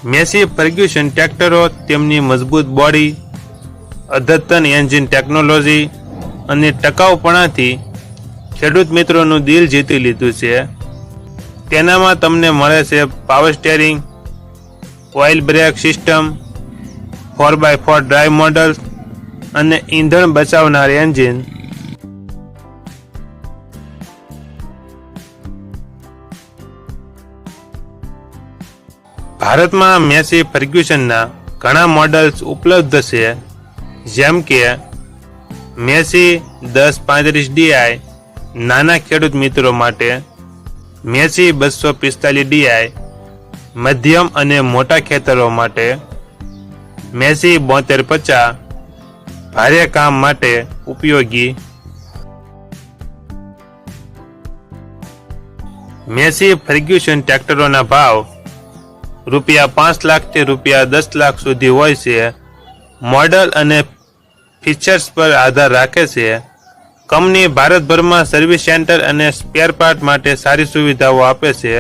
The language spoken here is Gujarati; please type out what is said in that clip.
મેસી ફર્ગ્યુસન ટ્રેક્ટરો તેમની મજબૂત બોડી, અદ્યતન એન્જિન ટેકનોલોજી અને ટકાઉપણાથી ખેડૂત મિત્રોનું દિલ જીતી લીધું છે. તેનામાં તમને મળે છે power steering, oil brake system, 4x4 drive model અને ઈંધણ બચાવનાર એન્જિન. ભારતમાં મેસી ફર્ગ્યુસનના ઘણા મોડલ્સ ઉપલબ્ધ છે, જેમ કે મેસી 1035 DI નાના ખેડૂત મિત્રો માટે, મેસી 245 DI મધ્યમ અને મોટા ખેતરો માટે, મેસી 7250 ભારે કામ માટે ઉપયોગી. મેસી ફર્ગ્યુસન ટ્રેક્ટરોના ભાવ ₹5 લાખથી ₹10 લાખ સુધી હોય છે. મોડલ અને ફીચર્સ પર આધાર રાખે છે. કંપની ભારતભરમાં સર્વિસ સેન્ટર અને સ્પેર પાર્ટ માટે સારી સુવિધાઓ આપે છે.